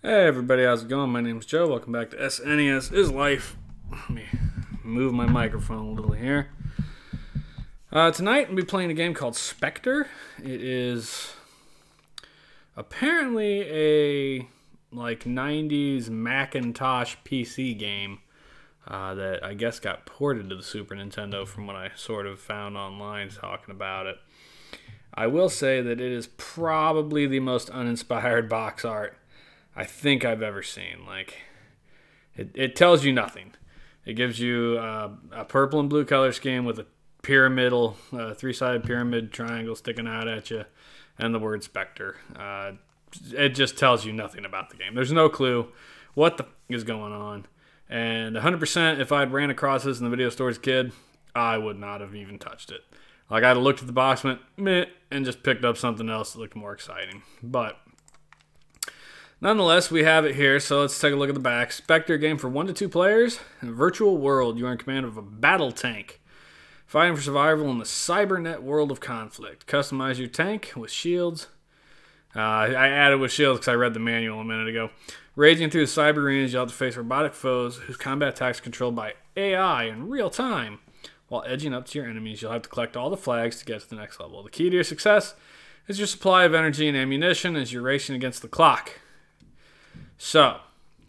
Hey everybody, how's it going? My name's Joe. Welcome back to SNES is Life. Let me move my microphone a little here. Tonight we'll be playing a game called Spectre. It is apparently a 90s Macintosh PC game that I guess got ported to the Super Nintendo from what I sort of found online talking about it. I will say that it is probably the most uninspired box art I think I've ever seen. It tells you nothing. It gives you a purple and blue color scheme with a pyramidal, three-sided pyramid triangle sticking out at you, and the word Spectre. It just tells you nothing about the game. There's no clue what the is going on. And 100%, if I'd ran across this in the video store as a kid, I would not have even touched it. I'd have looked at the box, went, meh, and just picked up something else that looked more exciting. But nonetheless, we have it here, so let's take a look at the back. Spectre game for 1 to 2 players. In a virtual world, you are in command of a battle tank, fighting for survival in the cybernet world of conflict. Customize your tank with shields. I added with shields because I read the manual a minute ago. Raging through the cyber arenas, you'll have to face robotic foes whose combat attacks are controlled by AI in real time. While edging up to your enemies, you'll have to collect all the flags to get to the next level. The key to your success is your supply of energy and ammunition as you're racing against the clock. So,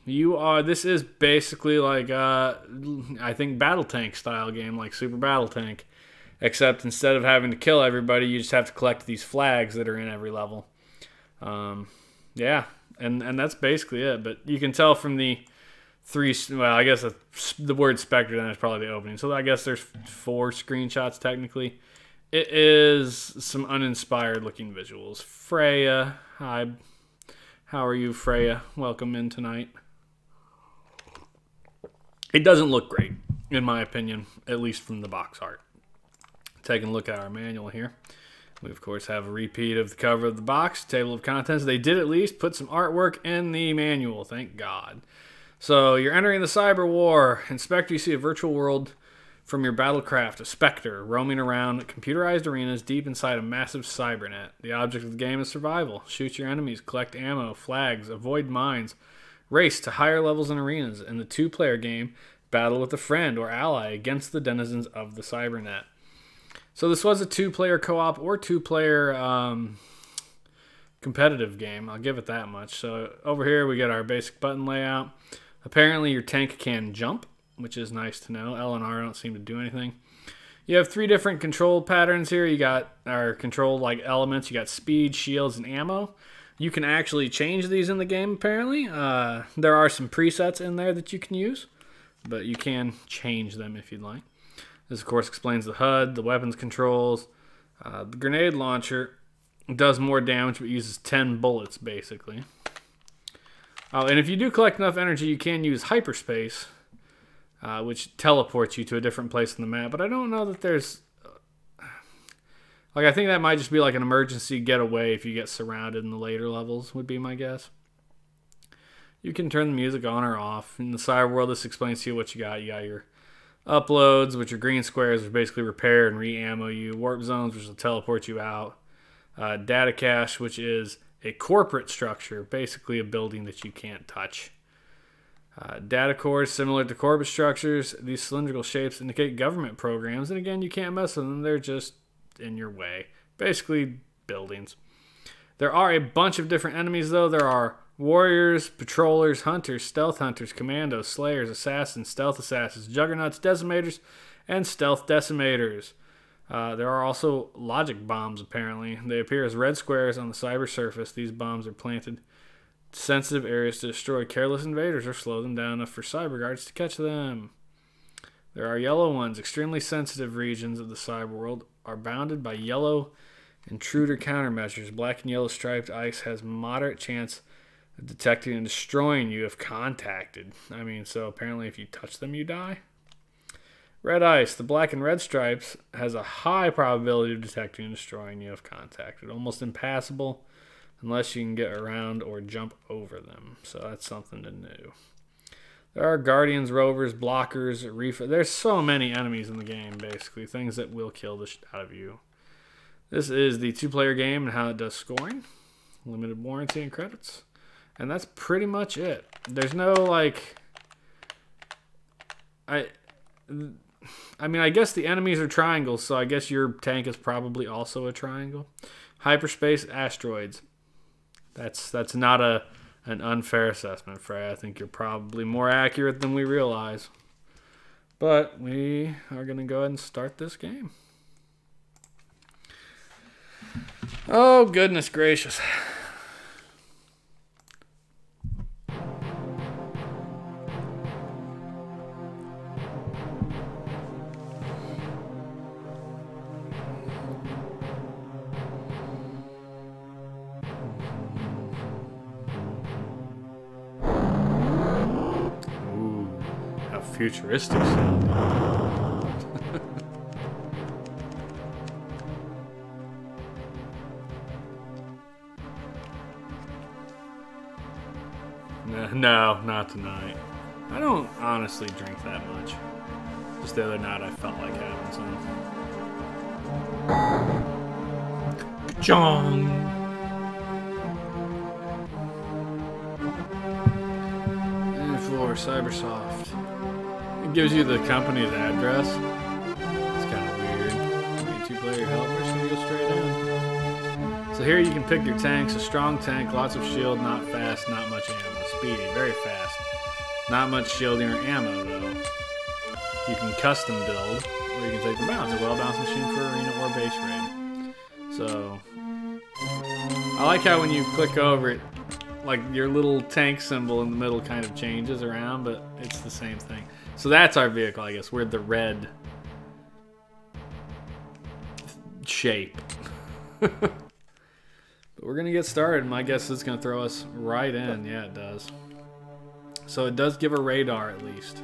this is basically like, I think Battle Tank style game, like Super Battle Tank. Except instead of having to kill everybody, you just have to collect these flags that are in every level. Yeah, and that's basically it. But you can tell from the I guess the word Spectre then is probably the opening. So I guess there's 4 screenshots technically. It is some uninspired looking visuals. Freya, hi. How are you, Freya? Welcome in tonight. It doesn't look great, in my opinion, at least from the box art. Taking a look at our manual here. We, of course, have a repeat of the cover of the box, table of contents. They did at least put some artwork in the manual, thank God. So, you're entering the cyber war. In Spectre, you see a virtual world from your battlecraft, a Spectre, roaming around computerized arenas deep inside a massive cybernet. The object of the game is survival. Shoot your enemies, collect ammo, flags, avoid mines, race to higher levels in arenas. In the 2-player game, battle with a friend or ally against the denizens of the cybernet. So this was a 2-player co-op or 2-player competitive game. I'll give it that much. So over here we get our basic button layout. Apparently your tank can jump, which is nice to know. L and R don't seem to do anything. You have 3 different control patterns here. You got our control elements. You got speed, shields, and ammo. You can actually change these in the game, apparently. There are some presets in there that you can use, but you can change them if you'd like. This, of course, explains the HUD, the weapons controls. The grenade launcher does more damage, but uses 10 bullets, basically. Oh, and if you do collect enough energy, you can use hyperspace, which teleports you to a different place on the map. But I don't know that there's... I think that might just be like an emergency getaway if you get surrounded in the later levels, would be my guess. You can turn the music on or off. In the cyber world, this explains to you what you got. You got your uploads, which are green squares, which basically repair and re-ammo you. Warp zones, which will teleport you out. Data cache, which is a corporate structure, basically a building that you can't touch. Data cores, similar to corporate structures. These cylindrical shapes indicate government programs, and again, you can't mess with them. They're just in your way. Basically, buildings. There are a bunch of different enemies, though. There are warriors, patrollers, hunters, stealth hunters, commandos, slayers, assassins, stealth assassins, juggernauts, decimators, and stealth decimators. There are also logic bombs, apparently. They appear as red squares on the cyber surface. These bombs are planted in sensitive areas to destroy careless invaders or slow them down enough for cyber guards to catch them. There are yellow ones. Extremely sensitive regions of the cyber world are bounded by yellow intruder countermeasures. Black and yellow striped ice has moderate chance of detecting and destroying you if contacted. So apparently if you touch them, you die. Red ice. The black and red stripes has a high probability of detecting and destroying you if contacted. Almost impassable unless you can get around or jump over them. So that's something to know. There are guardians, rovers, blockers, reefer. There's so many enemies in the game, basically. Things that will kill the shit out of you. This is the 2-player game and how it does scoring. Limited warranty and credits. And that's pretty much it. There's no, like... I mean, I guess the enemies are triangles, so I guess your tank is probably also a triangle. Hyperspace asteroids. That's not an unfair assessment, Frey. I think you're probably more accurate than we realize. But we are going to go ahead and start this game. Oh, goodness gracious. Futuristic sound. No, not tonight. I don't honestly drink that much. Just the other night I felt like having some. Jong! And for Cybersoft. It gives you the company's address. It's kind of weird. Two-player helper, so you go straight in. So here you can pick your tanks. A strong tank, lots of shield, not fast, not much ammo. Speedy, very fast. Not much shielding or ammo, though. You can custom build, or you can take the balance. A well-balanced machine for arena or base raid. So, I like how when you click over it, like your little tank symbol in the middle kind of changes around, but it's the same thing. So that's our vehicle, I guess. We're the red shape. But we're going to get started. My guess is going to throw us right in. Yeah, it does. So it does give a radar at least.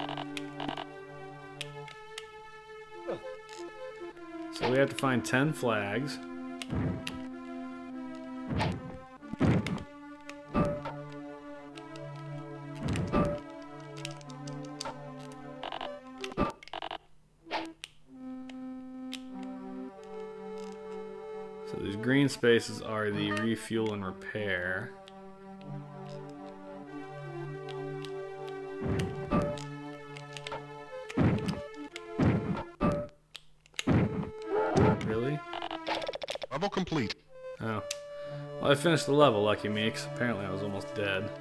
So we have to find 10 flags. So these green spaces are the refuel and repair. Really? Level complete. Oh. Well, I finished the level, lucky me, because apparently I was almost dead.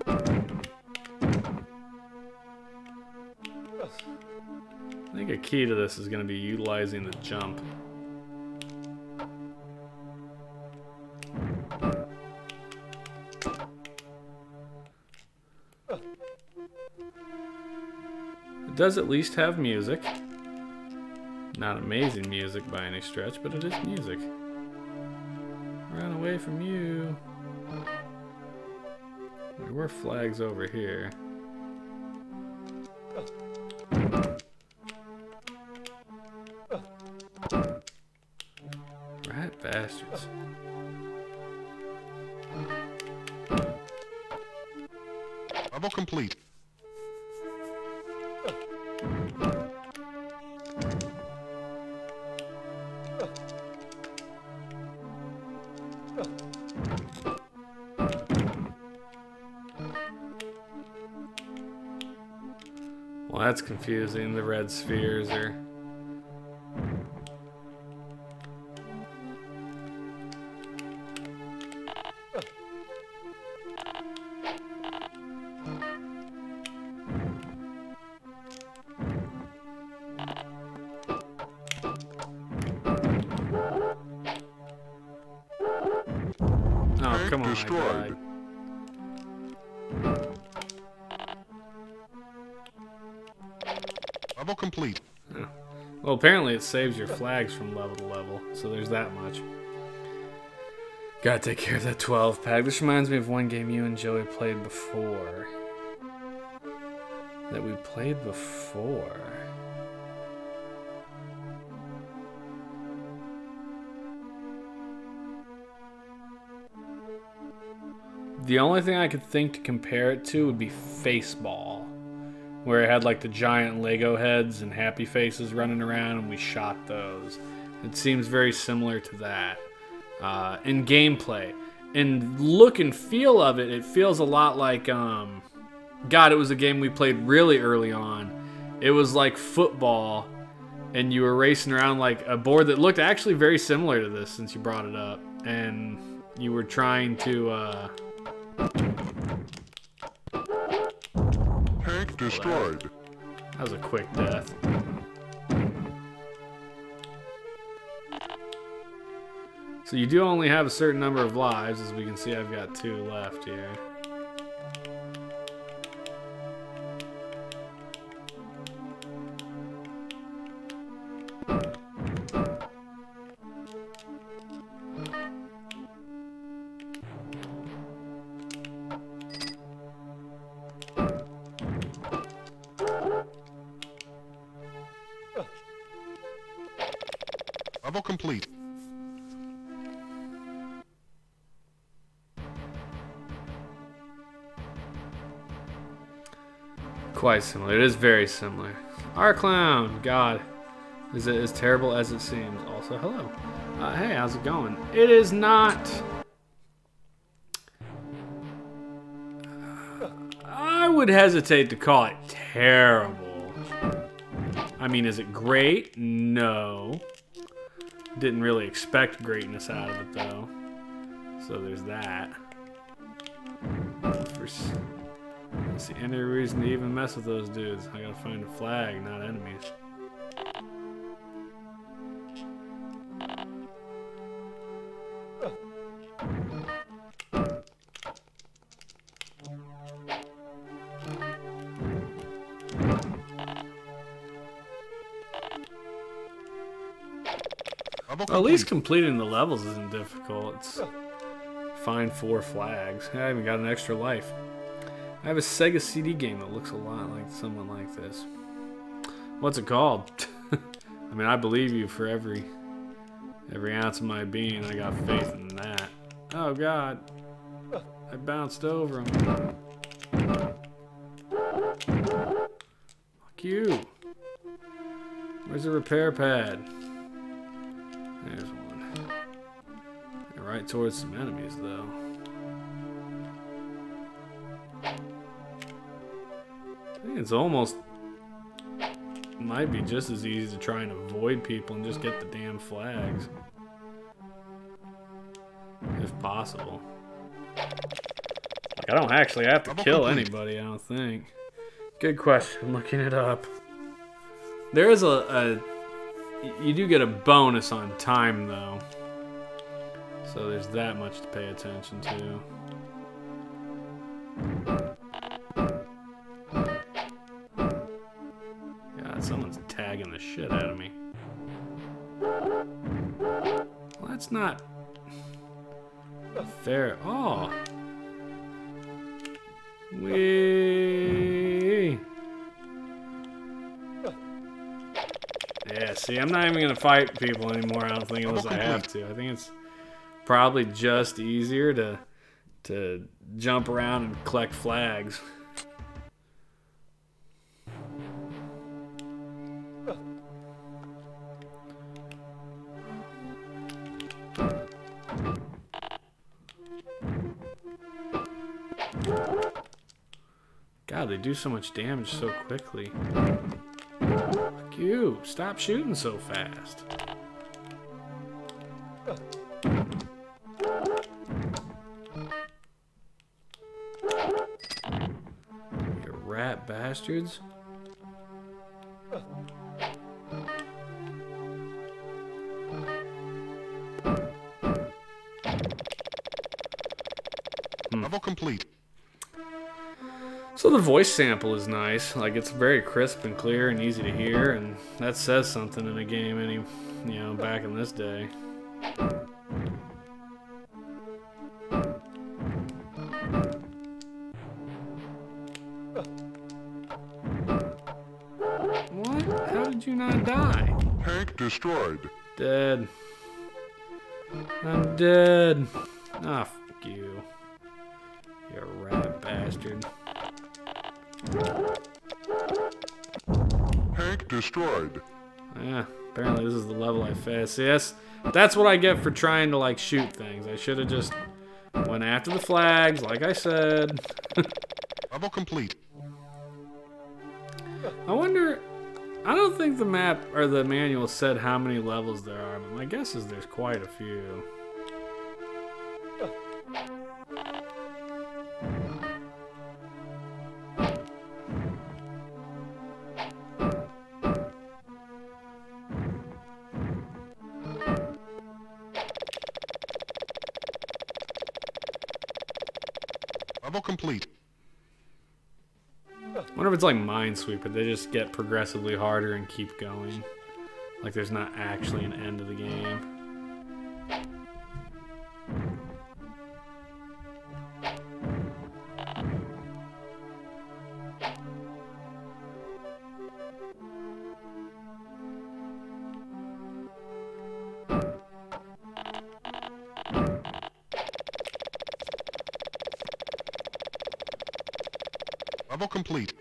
I think a key to this is going to be utilizing the jump. It does at least have music. Not amazing music by any stretch, but it is music. Run away from you. There were flags over here. Rat bastards. Level complete. Well, that's confusing. The red spheres are... Oh, come on, destroyed. Level complete. Oh. Well, apparently it saves your flags from level to level, so there's that much. Gotta take care of that 12 pack. This reminds me of one game you and Joey played before. That we played before. The only thing I could think to compare it to would be Faceball, where it had like the giant Lego heads and happy faces running around and we shot those. It seems very similar to that in gameplay. and look and feel of it, it feels a lot like, God, it was a game we played really early on. It was like football, and you were racing around like a board that looked actually very similar to this since you brought it up. And you were trying to, Tank destroyed. That was a quick death. So you do only have a certain number of lives. As we can see, I've got 2 left here. Level complete. Quite similar. It is very similar. Our clown, God, is it as terrible as it seems? Also, hello. Hey, how's it going? It is not. I would hesitate to call it terrible. I mean, is it great? No. Didn't really expect greatness out of it, though. So there's that. Let's see, any reason to even mess with those dudes? I gotta find a flag, not enemies. Well, at least completing the levels isn't difficult. It's find 4 flags. I even got an extra life. I have a Sega CD game that looks a lot like someone like this. What's it called? I mean, I believe you for every ounce of my being. I got faith in that. Oh God, I bounced over him. Fuck you. Where's the repair pad? There's one. Right towards some enemies, though. I think it's almost might be just as easy to try and avoid people and just get the damn flags, if possible. Like, I don't actually have to kill anybody, I don't think. Good question. Looking it up. There is you do get a bonus on time, though. So there's that much to pay attention to. God, someone's tagging the shit out of me. Well, that's not fair. Oh. Wee. Yeah, see, I'm not even gonna fight people anymore, I don't think, unless I have to. I think it's probably just easier to jump around and collect flags. God, they do so much damage so quickly. Fuck you. Stop shooting so fast. You rat bastards. Level complete. So the voice sample is nice. Like, it's very crisp and clear and easy to hear, and that says something in a game back in this day. What? How did you not die? Tank destroyed. Dead. I'm dead. Ah, fuck you. You rat bastard. Tank destroyed. Yeah, apparently this is the level I faced. See, that's what I get for trying to, like, shoot things. I should have just Went after the flags, like I said. Level complete. I wonder... I don't think the map or the manual said how many levels there are, but my guess is there's quite a few. Level complete. I wonder if it's like Minesweeper. They just get progressively harder and keep going. Like there's not actually an end of the game. Level complete.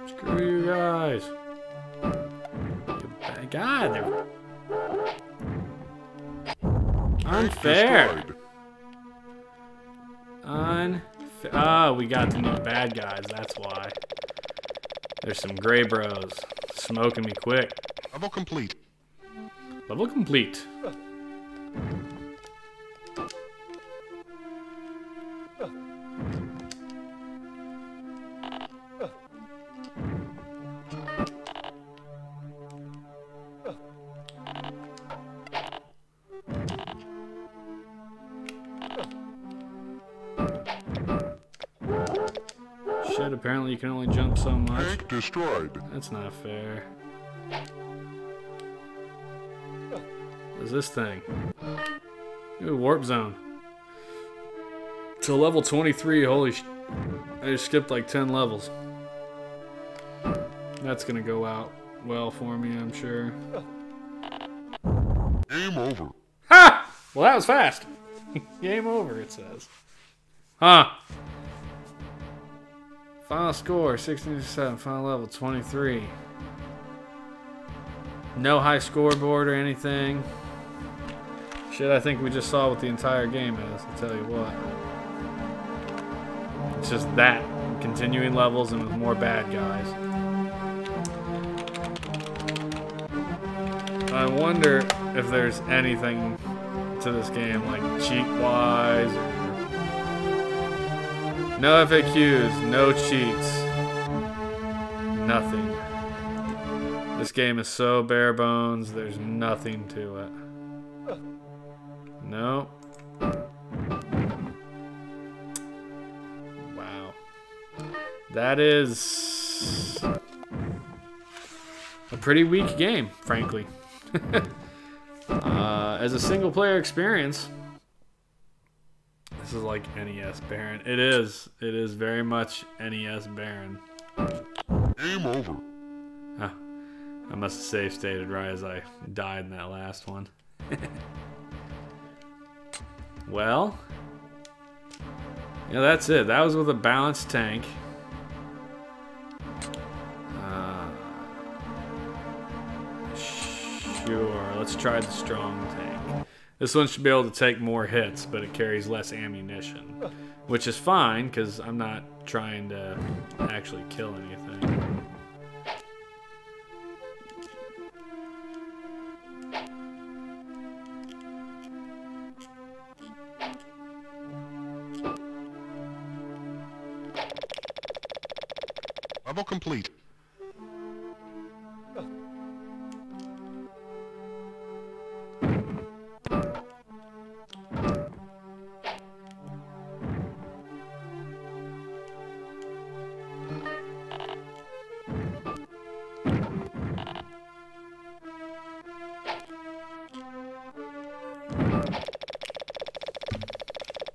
Screw you guys. God, they're unfair. Oh, we got the new bad guys, that's why. There's some gray bros smoking me quick. Level complete. Level complete. Shit, apparently you can only jump so much. Tank destroyed. That's not fair. What is this thing? Ooh, warp zone. To level 23, holy sh... I just skipped like 10 levels. That's gonna go out well for me, I'm sure. Game over. Ha! Well, that was fast. Game over, it says. Huh. Final score, 16-7. Final level, 23. No high scoreboard or anything. Shit, I think we just saw what the entire game is, I'll tell you what. It's just that. Continuing levels and with more bad guys. I wonder if there's anything to this game, like cheat-wise or... No FAQs, no cheats, nothing. This game is so bare bones, there's nothing to it. No. Wow. That is a pretty weak game, frankly. As a single player experience, this is like NES Baron. It is very much NES Baron. Game over. Huh. I must have save stated right as I died in that last one. Well, yeah, that's it. That was with a balanced tank. Sure, let's try the strong tank. This one should be able to take more hits, but it carries less ammunition. Which is fine, because I'm not trying to actually kill anything. Level complete.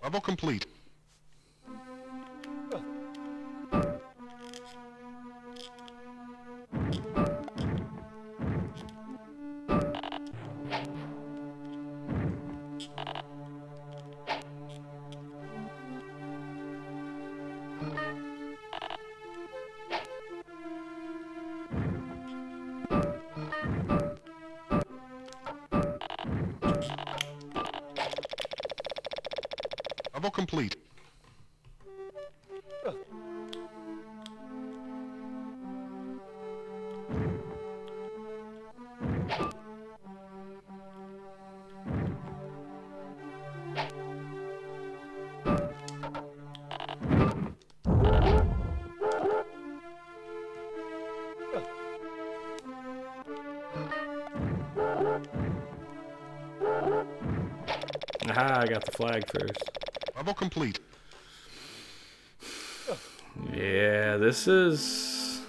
Level complete. Level complete. Aha, I got the flag first. Level complete. Yeah, this is...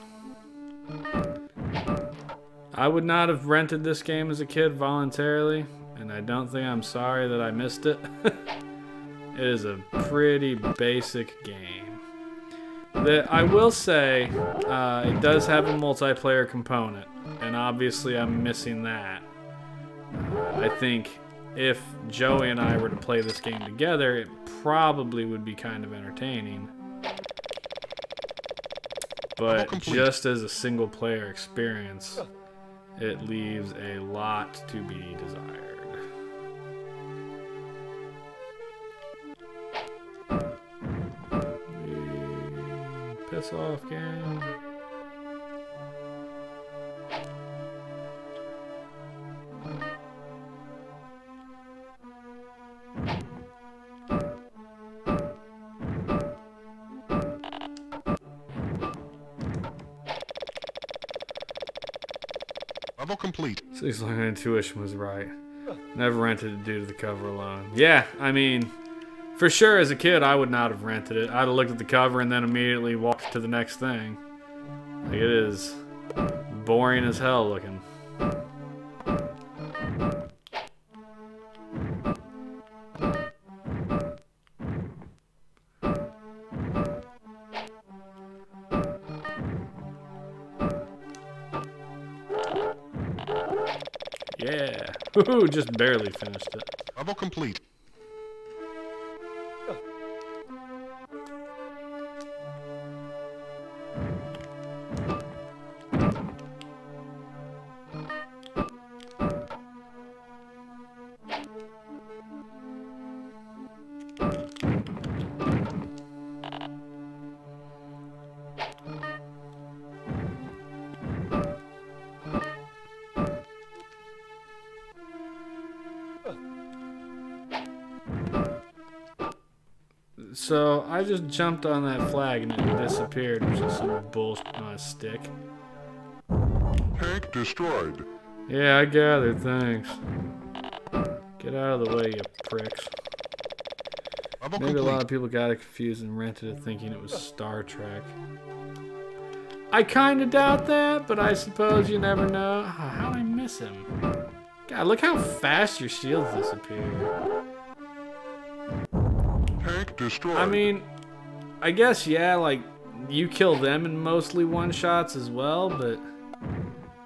I would not have rented this game as a kid voluntarily, and I don't think I'm sorry that I missed it. It is a pretty basic game. I will say, it does have a multiplayer component, and obviously I'm missing that. I think if Joey and I were to play this game together, it probably would be kind of entertaining. But just as a single player experience, it leaves a lot to be desired. Piss off, game. Level complete. Seems like my intuition was right. Never rented it due to the cover alone. Yeah, I mean, for sure as a kid I would not have rented it. I'd have looked at the cover and then immediately walked to the next thing. Like, it is boring as hell looking. Yeah. Woohoo, just barely finished it. Level complete. So I just jumped on that flag and it disappeared, which is some bullshit on a stick. Tank destroyed. Yeah, I gathered, thanks. Get out of the way, you pricks. Level Maybe complete. a lot of people got it confused and rented it thinking it was Star Trek. I kinda doubt that, but I suppose you never know. How'd I miss him? God, look how fast your shields disappear. Tank destroyed. I mean, I guess, yeah, like, you kill them in mostly one-shots as well, but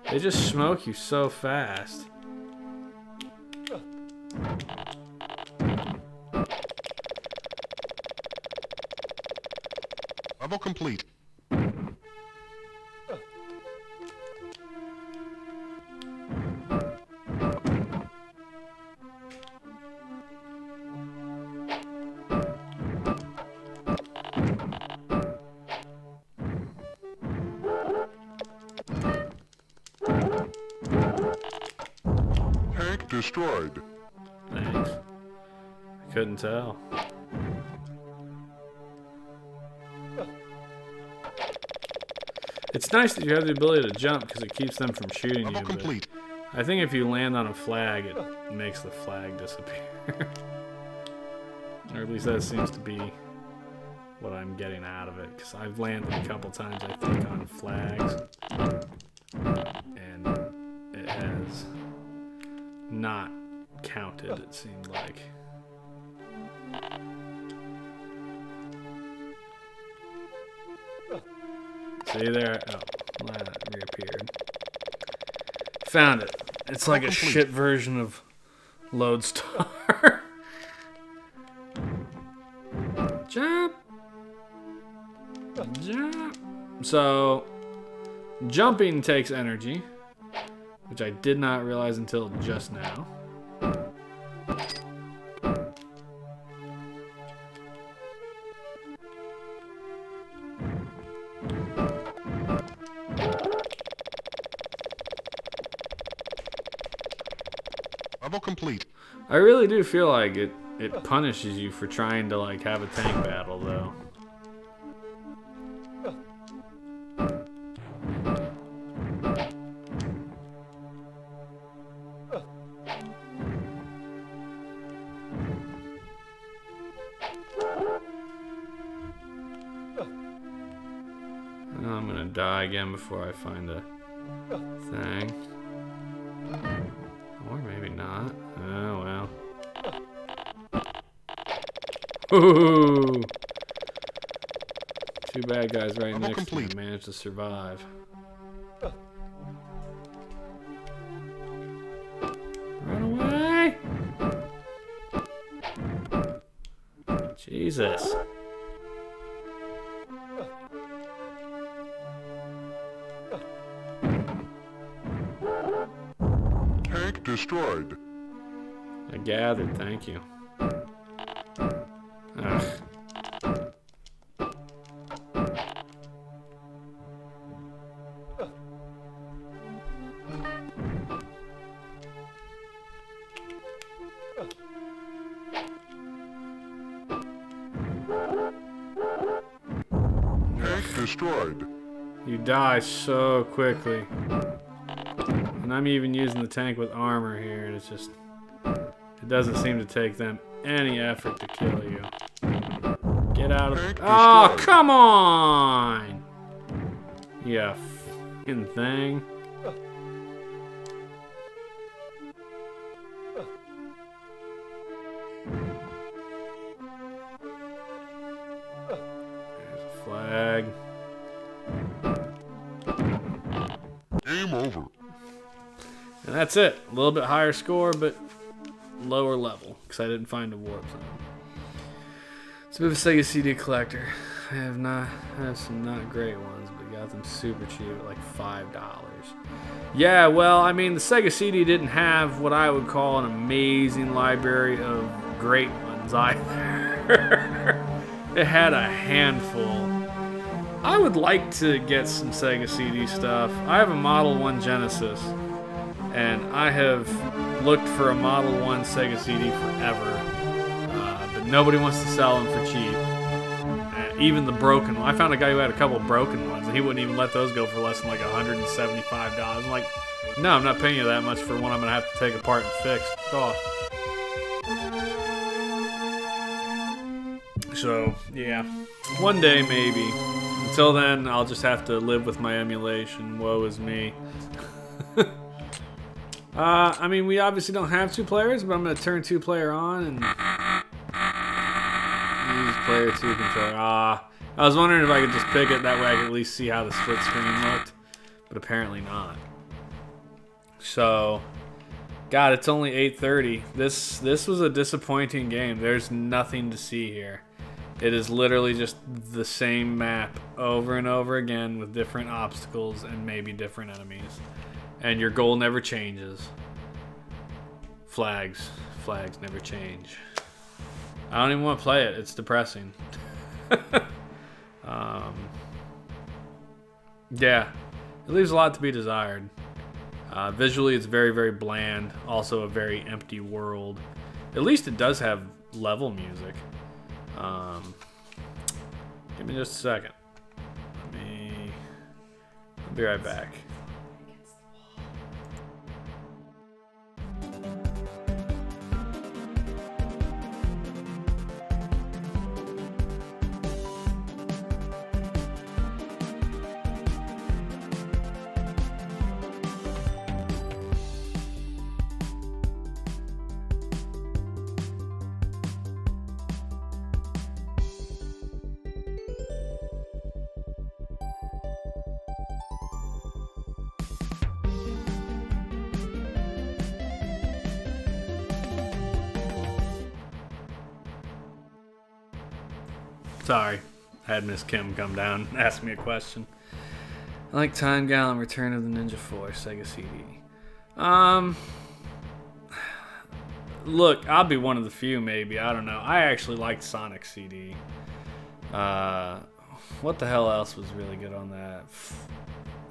they just smoke you so fast. Level complete. Tank destroyed. Thanks. I couldn't tell. It's nice that you have the ability to jump because it keeps them from shooting Level you. complete. But I think if you land on a flag, it makes the flag disappear. Or at least that seems to be what I'm getting out of it. Because I've landed a couple times, I think, on flags. And it has not counted, it seemed like. See there? Oh, well, that reappeared. Found it. It's like a shit version of Lodestar. Jump! Jump! So, jumping takes energy, which I did not realize until just now. Level complete. I really do feel like it punishes you for trying to like have a tank battle though. I'm gonna die again before I find a thing. Or maybe not. Oh well. Ooh. Two bad guys right next to me managed to survive. Run away! Jesus. Tank destroyed. I gathered, thank you. Ugh. Tank destroyed. You die so quickly. And I'm even using the tank with armor here, and it's just... It doesn't seem to take them any effort to kill you. Get out of... Oh, come on! You f***ing thing. There's a flag. Game over. And that's it. A little bit higher score, but lower level, because I didn't find a warp zone. It's a bit of a Sega CD collector. I have some not great ones, but got them super cheap at like $5. Yeah, well, I mean, the Sega CD didn't have what I would call an amazing library of great ones either. It had a handful. I would like to get some Sega CD stuff. I have a Model 1 Genesis, and I have looked for a Model 1 Sega CD forever, but nobody wants to sell them for cheap. Even the broken one. I found a guy who had a couple broken ones, and he wouldn't even let those go for less than like $175. I'm like, no, I'm not paying you that much for one I'm going to have to take apart and fix. Oh. So, yeah. One day, maybe. Until then, I'll just have to live with my emulation. Woe is me. I mean, we obviously don't have 2 players, but I'm going to turn 2-player on and use player 2 controller. I was wondering if I could just pick it, that way I could at least see how the split screen looked, but apparently not. So, God, it's only 8:30. This was a disappointing game. There's nothing to see here. It is literally just the same map over and over again with different obstacles and maybe different enemies. And your goal never changes. Flags never change. I don't even want to play it. It's depressing. Yeah, it leaves a lot to be desired. Visually, it's very, very bland. Also, a very empty world. At least it does have level music. Give me just a second. I'll be right back. Sorry, I had Miss Kim come down and ask me a question. I like Time Gallon, Return of the Ninja 4, Sega CD. Look, I'll be one of the few, maybe. I don't know. I actually liked Sonic CD. What the hell else was really good on that?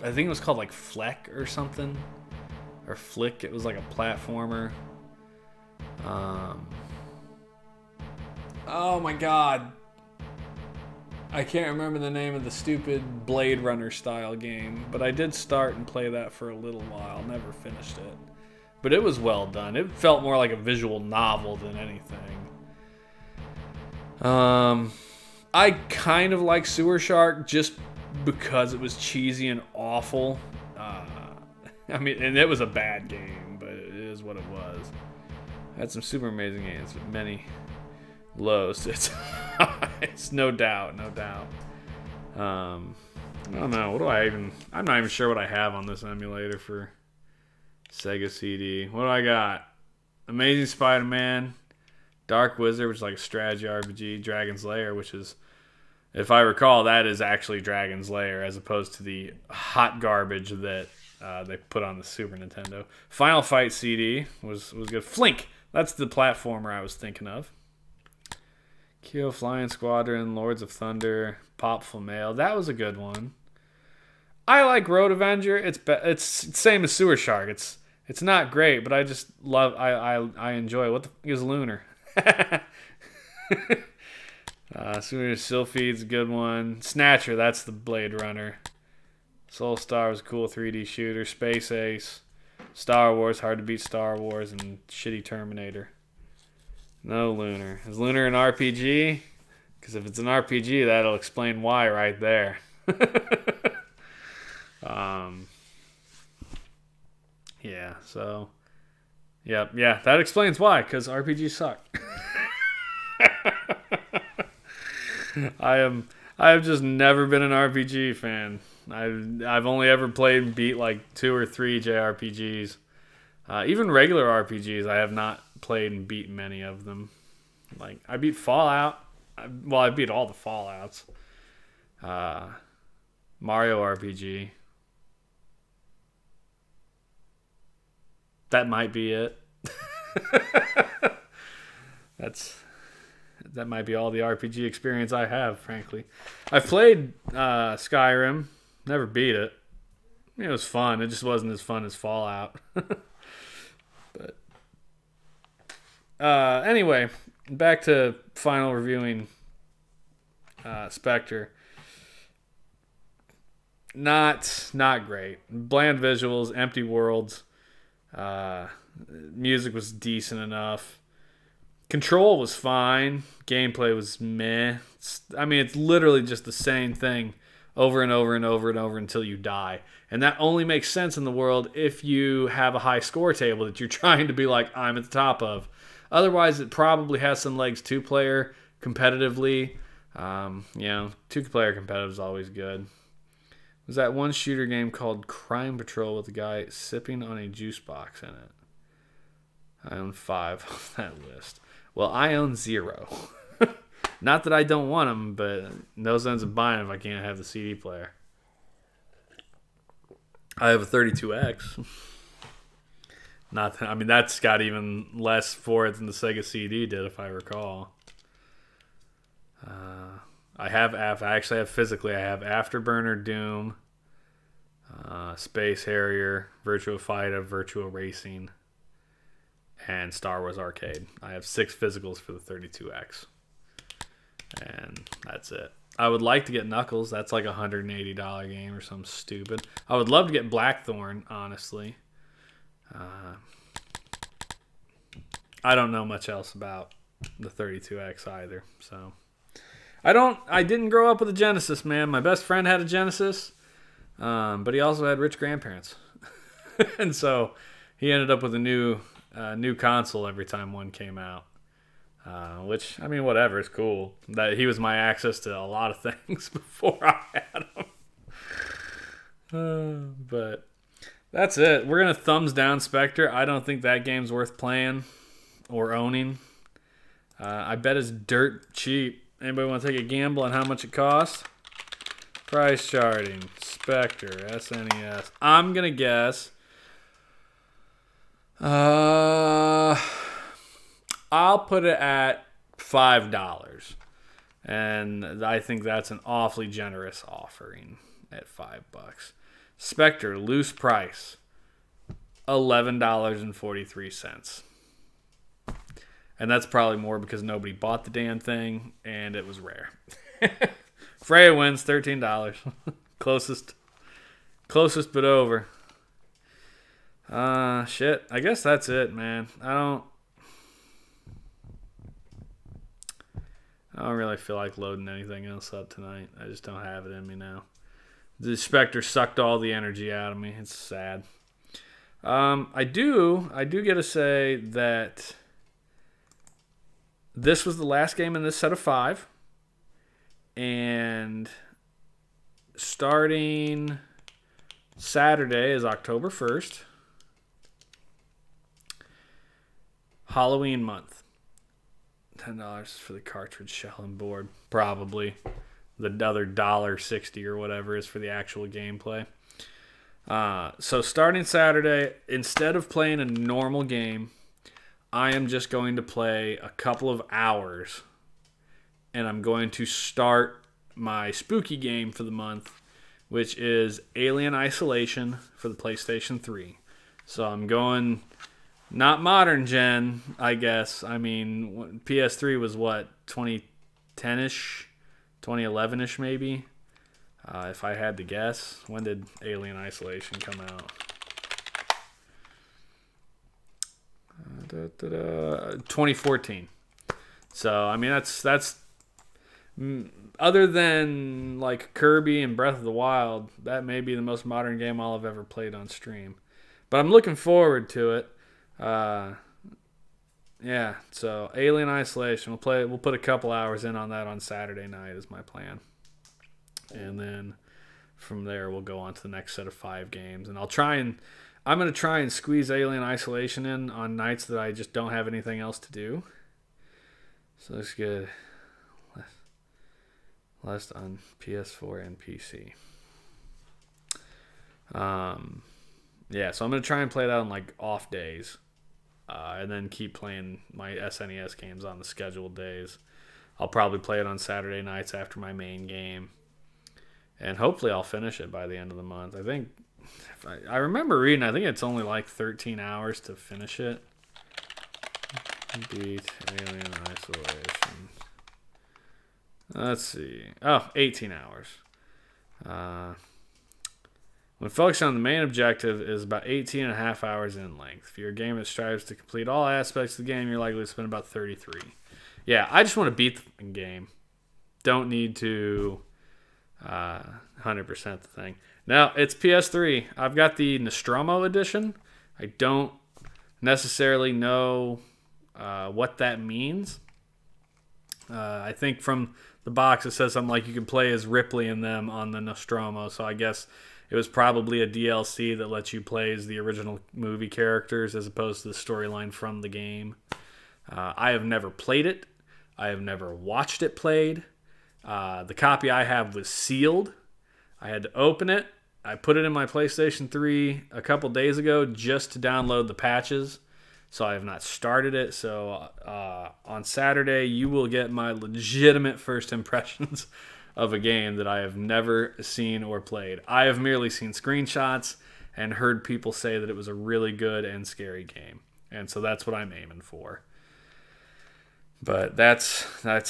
I think it was called like Fleck or something. Or Flick. It was like a platformer. Oh my god. I can't remember the name of the stupid Blade Runner style game, but I did start and play that for a little while. Never finished it. But it was well done. It felt more like a visual novel than anything. I kind of like Sewer Shark just because it was cheesy and awful. I mean, and it was a bad game, but it is what it was. Had some super amazing games, but many lows. It's no doubt, no doubt. I don't know. What do I even? I'm not even sure what I have on this emulator for Sega CD. What do I got? Amazing Spider-Man, Dark Wizard, which is like a strategy RPG, Dragon's Lair, which is, if I recall, that is actually Dragon's Lair as opposed to the hot garbage that they put on the Super Nintendo. Final Fight CD was good. Flink, that's the platformer I was thinking of. Kyo Flying Squadron, Lords of Thunder, Pop Flamel. That was a good one. I like Road Avenger. It's same as Sewer Shark. It's not great, but I just love. I enjoy it. What the f is Lunar? Sewer Sylphide's a good one. Snatcher. That's the Blade Runner. Soul Star was a cool 3D shooter. Space Ace. Star Wars. Hard to beat Star Wars and shitty Terminator. No Lunar. Is Lunar an RPG? Because if it's an RPG, that'll explain why right there. Yeah, so... Yep, yeah, that explains why, because RPGs suck. I have just never been an RPG fan. I've only ever played and beat like 2 or 3 JRPGs. Even regular RPGs, I have not played and beat many of them. Like, I beat Fallout. Well, I beat all the Fallouts. Mario RPG. That might be it. That might be all the RPG experience I have, frankly. I've played Skyrim. Never beat it. I mean, it was fun. It just wasn't as fun as Fallout. But anyway, back to final reviewing Spectre. Not great. Bland visuals, empty worlds. Music was decent enough. Control was fine. Gameplay was meh. It's literally just the same thing over and over and over and over until you die. And that only makes sense in the world if you have a high score table that you're trying to be like, I'm at the top of. Otherwise, it probably has some legs 2-player competitively. 2-player competitive is always good. There's that one shooter game called Crime Patrol with a guy sipping on a juice box in it. I own 5 of that list. Well, I own 0. Not that I don't want them, but no sense in buying them if I can't have the CD player. I have a 32X. That's got even less for it than the Sega CD did, if I recall. I actually have physically. I have Afterburner, Doom, Space Harrier, Virtua Fighter, Virtua Racing, and Star Wars Arcade. I have 6 physicals for the 32X. And that's it. I would like to get Knuckles. That's like a $180 game or something stupid. I would love to get Blackthorn, honestly. I don't know much else about the 32X either. So I didn't grow up with a Genesis, man. My best friend had a Genesis, but he also had rich grandparents. And so he ended up with a new console every time one came out. Which, whatever, it's cool. That he was my access to a lot of things before I had them. But that's it. We're going to thumbs down Spectre. I don't think that game's worth playing or owning. I bet it's dirt cheap. Anybody want to take a gamble on how much it costs? Price charting. Spectre. SNES. I'm going to guess. I'll put it at $5. And I think that's an awfully generous offering at $5. Spectre, loose price, $11.43. And that's probably more because nobody bought the damn thing and it was rare. Freya wins, $13. Closest but over. Shit. I guess that's it, man. I don't really feel like loading anything else up tonight. I just don't have it in me now. The Spectre sucked all the energy out of me. It's sad. I do get to say that this was the last game in this set of 5. And starting Saturday is October 1st. Halloween month. $10 for the cartridge shell and board. Probably. The other $1.60 or whatever is for the actual gameplay. So starting Saturday, instead of playing a normal game, I am just going to play a couple of hours. And I'm going to start my spooky game for the month, which is Alien Isolation for the PlayStation 3. So I'm going not modern gen, I guess. I mean, PS3 was what, 2010-ish? 2011-ish maybe, if I had to guess. When did Alien Isolation come out? 2014. So I mean that's other than like Kirby and Breath of the Wild, that may be the most modern game I'll have ever played on stream. But I'm looking forward to it. Yeah, so Alien Isolation. We'll put a couple hours in on that on Saturday night is my plan. And then from there we'll go on to the next set of 5 games. And I'm going to try and squeeze Alien Isolation in on nights that I just don't have anything else to do. So looks good. Last on PS4 and PC. Yeah, so I'm going to try and play that on like off days. And then keep playing my SNES games on the scheduled days. I'll probably play it on Saturday nights after my main game. And hopefully I'll finish it by the end of the month. I think, I remember reading, I think it's only like 13 hours to finish it. Beat Alien Isolation. Let's see. Oh, 18 hours. When focusing on the main objective is about 18 and a half hours in length. If you're a game that strives to complete all aspects of the game, you're likely to spend about 33. Yeah, I just want to beat the game. Don't need to 100% the thing. Now, it's PS3. I've got the Nostromo edition. I don't necessarily know what that means. I think from the box it says something like you can play as Ripley in them on the Nostromo, so I guess it was probably a DLC that lets you play as the original movie characters as opposed to the storyline from the game. I have never played it. I have never watched it played. The copy I have was sealed. I had to open it. I put it in my PlayStation 3 a couple days ago just to download the patches. So I have not started it. So on Saturday, you will get my legitimate first impressions of a game that I have never seen or played. I have merely seen screenshots and heard people say that it was a really good and scary game. And so that's what I'm aiming for. But that's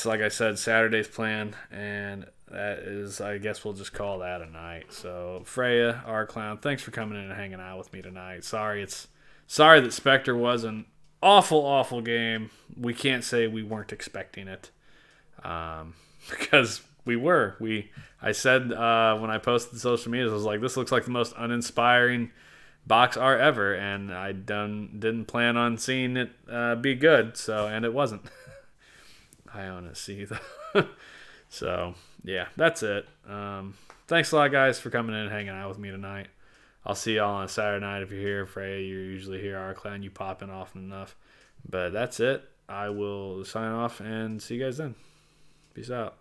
like I said, Saturday's plan, and that is, I guess we'll just call that a night. So Freya, R Clown, thanks for coming in and hanging out with me tonight. Sorry that Spectre was an awful game. We can't say we weren't expecting it, because we were. I said when I posted the social media, I was like, this looks like the most uninspiring box art ever, and I didn't plan on seeing it be good. So, and it wasn't. I want to see though. So yeah, that's it. Thanks a lot, guys, for coming in and hanging out with me tonight. I'll see y'all on Saturday night if you're here. Freya, you're usually here. Our clan, you pop in often enough. But that's it. I will sign off and see you guys then. Peace out.